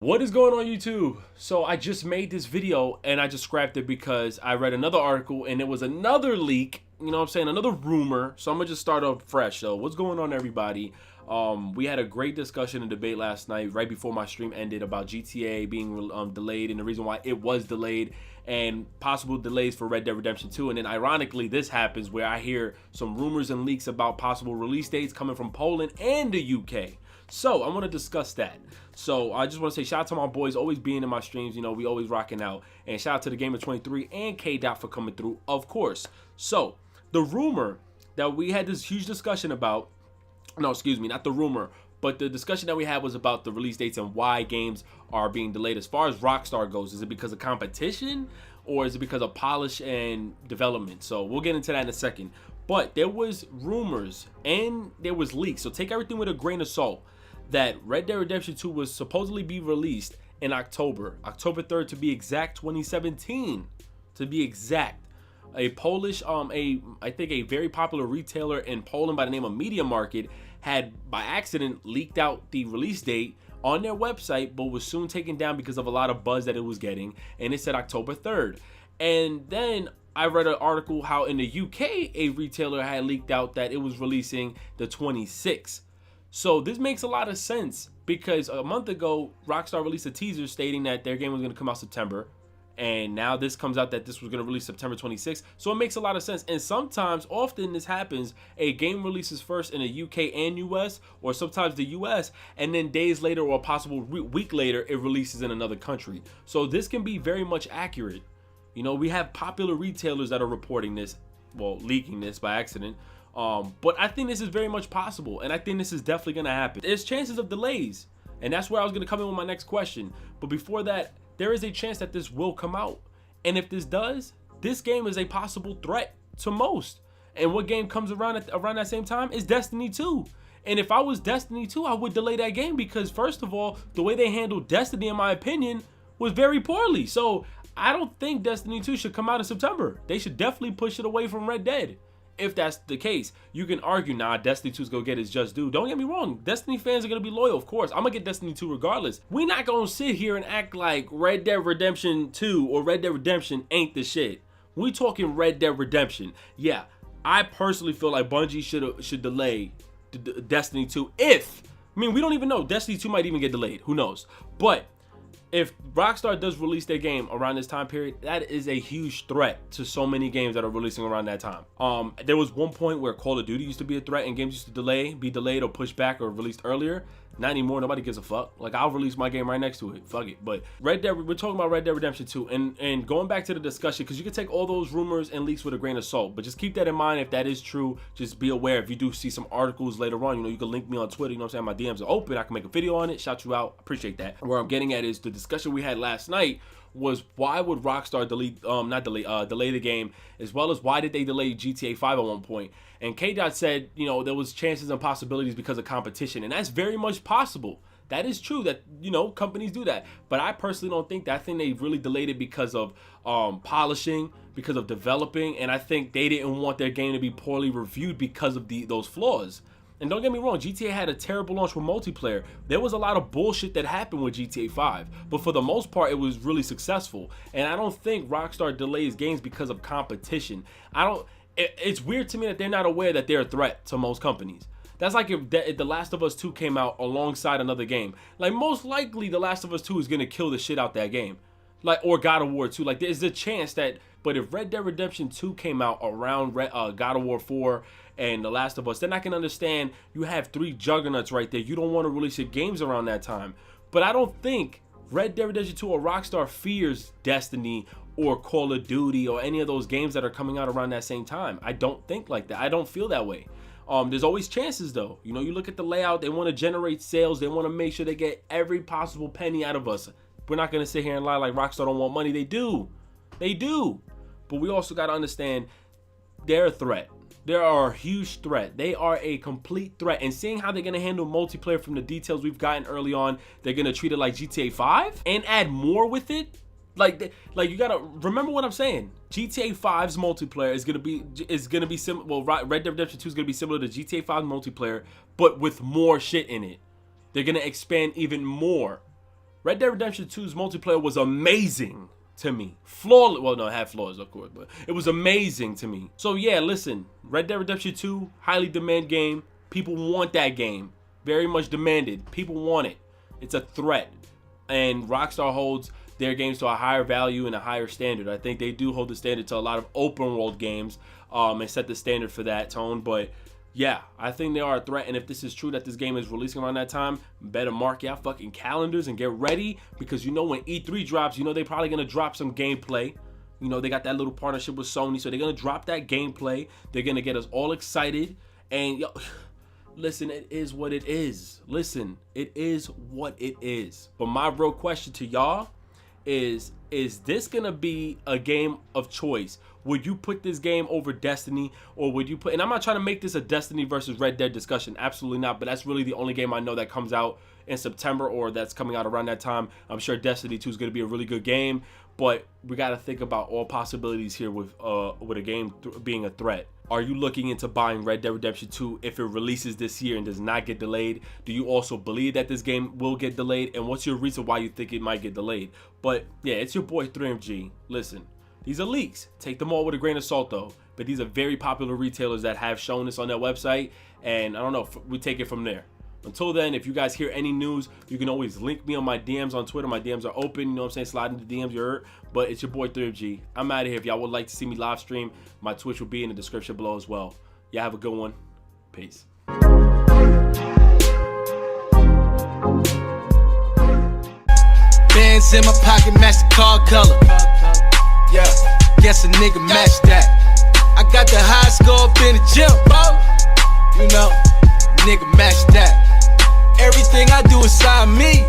What is going on YouTube? So I just made this video and I just scrapped it because I read another article and it was another leak, you know what I'm saying, another rumor. So I'm gonna just start off fresh. So what's going on, everybody? We had a great discussion and debate last night right before my stream ended about GTA being delayed and the reason why it was delayed and possible delays for Red Dead Redemption 2. And then ironically this happens where I hear some rumors and leaks about possible release dates coming from Poland and the UK. So I want to discuss that. So I just want to say shout out to my boys always being in my streams. You know, we always rocking out. And shout out to the Gamer23 and K-Dot for coming through, of course. So the rumor that we had this huge discussion about, no, excuse me, not the rumor, but the discussion that we had was about the release dates and why games are being delayed. As far as Rockstar goes, is it because of competition or is it because of polish and development? So we'll get into that in a second. But there was rumors and there was leaks. So take everything with a grain of salt. That Red Dead Redemption 2 was supposedly be released in October 3rd to be exact, 2017 to be exact. A Polish, I think a very popular retailer in Poland by the name of Media Market had by accident leaked out the release date on their website, but was soon taken down because of a lot of buzz that it was getting, and it said October 3rd. And then I read an article how in the UK a retailer had leaked out that it was releasing the 26th. So this makes a lot of sense because a month ago, Rockstar released a teaser stating that their game was going to come out September. And now this comes out that this was going to release September 26th. So it makes a lot of sense. And sometimes, often this happens, a game releases first in the UK and US, or sometimes the US, and then days later or a possible week later, it releases in another country. So this can be very much accurate. You know, we have popular retailers that are reporting this, well, leaking this by accident. But I think this is very much possible, and I think this is definitely going to happen. There's chances of delays, and that's where I was going to come in with my next question. But before that, there is a chance that this will come out. And if this does, this game is a possible threat to most. And what game comes around around that same time is Destiny 2. And if I was Destiny 2, I would delay that game because, first of all, the way they handled Destiny, in my opinion, was very poorly. So I don't think Destiny 2 should come out in September. They should definitely push it away from Red Dead. If that's the case, you can argue, nah, Destiny 2 is going to get its just due. Don't get me wrong. Destiny fans are going to be loyal, of course. I'm going to get Destiny 2 regardless. We're not going to sit here and act like Red Dead Redemption 2 or Red Dead Redemption ain't the shit. We talking Red Dead Redemption. Yeah, I personally feel like Bungie should delay Destiny 2 if, I mean, we don't even know. Destiny 2 might even get delayed. Who knows? But if Rockstar does release their game around this time period, that is a huge threat to so many games that are releasing around that time. There was one point where Call of Duty used to be a threat and games used to be delayed or pushed back or released earlier. Not anymore. Nobody gives a fuck. Like, I'll release my game right next to it. Fuck it. But Red Dead, we're talking about Red Dead Redemption 2. And going back to the discussion, because you can take all those rumors and leaks with a grain of salt. But just keep that in mind. If that is true, just be aware. If you do see some articles later on, you know, you can link me on Twitter. You know what I'm saying? My DMs are open. I can make a video on it. Shout you out. Appreciate that. Where I'm getting at is the discussion we had last night was why would Rockstar delay the game, as well as why did they delay GTA 5 at one point? And K-Dot said, you know, there was chances and possibilities because of competition. And that's very much possible. That is true that, you know, companies do that. But I personally don't think that. I think they really delayed it because of polishing, because of developing. And I think they didn't want their game to be poorly reviewed because of those flaws. And don't get me wrong, GTA had a terrible launch with multiplayer. There was a lot of bullshit that happened with GTA 5. But for the most part, it was really successful. And I don't think Rockstar delays games because of competition. It's weird to me that they're not aware that they're a threat to most companies. That's like if The Last of Us 2 came out alongside another game. Like, most likely, The Last of Us 2 is going to kill the shit out that game. Like, or God of War 2. Like, there's a chance that, but if Red Dead Redemption 2 came out around God of War 4 and The Last of Us, then I can understand you have three juggernauts right there. You don't want to release your games around that time. But I don't think Red Dead Redemption 2 or Rockstar fears Destiny or Call of Duty or any of those games that are coming out around that same time. I don't think like that. I don't feel that way. There's always chances though. You know, you look at the layout, they want to generate sales. They want to make sure they get every possible penny out of us. We're not going to sit here and lie like Rockstar don't want money. They do. They do. But we also got to understand they're a threat. They are a huge threat. They are a complete threat. And seeing how they're going to handle multiplayer from the details we've gotten early on, they're going to treat it like GTA 5 and add more with it. Like you gotta remember what I'm saying. GTA 5's multiplayer is gonna be similar. Well, Red Dead Redemption 2 is gonna be similar to GTA 5 multiplayer, but with more shit in it. They're gonna expand even more Red Dead Redemption 2's multiplayer was amazing to me. Flawless. Well, no, it had flaws, of course, but it was amazing to me. So yeah, listen, Red Dead Redemption 2, highly demand game. People want that game. Very much demanded. People want it. It's a threat. And Rockstar holds their games to a higher value and a higher standard. I think they do hold the standard to a lot of open world games and set the standard for that tone. But yeah, I think they are a threat. And if this is true that this game is releasing around that time, better mark your fucking calendars and get ready, because you know when E3 drops, you know they're probably going to drop some gameplay. You know, they got that little partnership with Sony, so they're going to drop that gameplay. They're going to get us all excited. And yo, listen, it is what it is. Listen, it is what it is. But my real question to y'all is this gonna be a game of choice? Would you put this game over Destiny, or would you put, and I'm not trying to make this a Destiny versus Red Dead discussion, absolutely not, but that's really the only game I know that comes out in September or that's coming out around that time. I'm sure Destiny 2 is going to be a really good game, but we got to think about all possibilities here with a game being a threat. Are you looking into buying Red Dead Redemption 2 if it releases this year and does not get delayed? Do you also believe that this game will get delayed? And what's your reason why you think it might get delayed? But yeah, it's your boy 3MG. Listen, these are leaks. Take them all with a grain of salt though. But these are very popular retailers that have shown this on their website. And I don't know, we take it from there. Until then, if you guys hear any news, you can always link me on my DMs on Twitter. My DMs are open, you know what I'm saying? Slide into DMs, you heard. But it's your boy 3MG. I'm out of here. If y'all would like to see me live stream, my Twitch will be in the description below as well. Y'all have a good one. Peace. Bands in my pocket, match the car color. Yeah, guess a nigga match that. I got the high score up in the gym, you know, nigga match that. Everything I do inside me.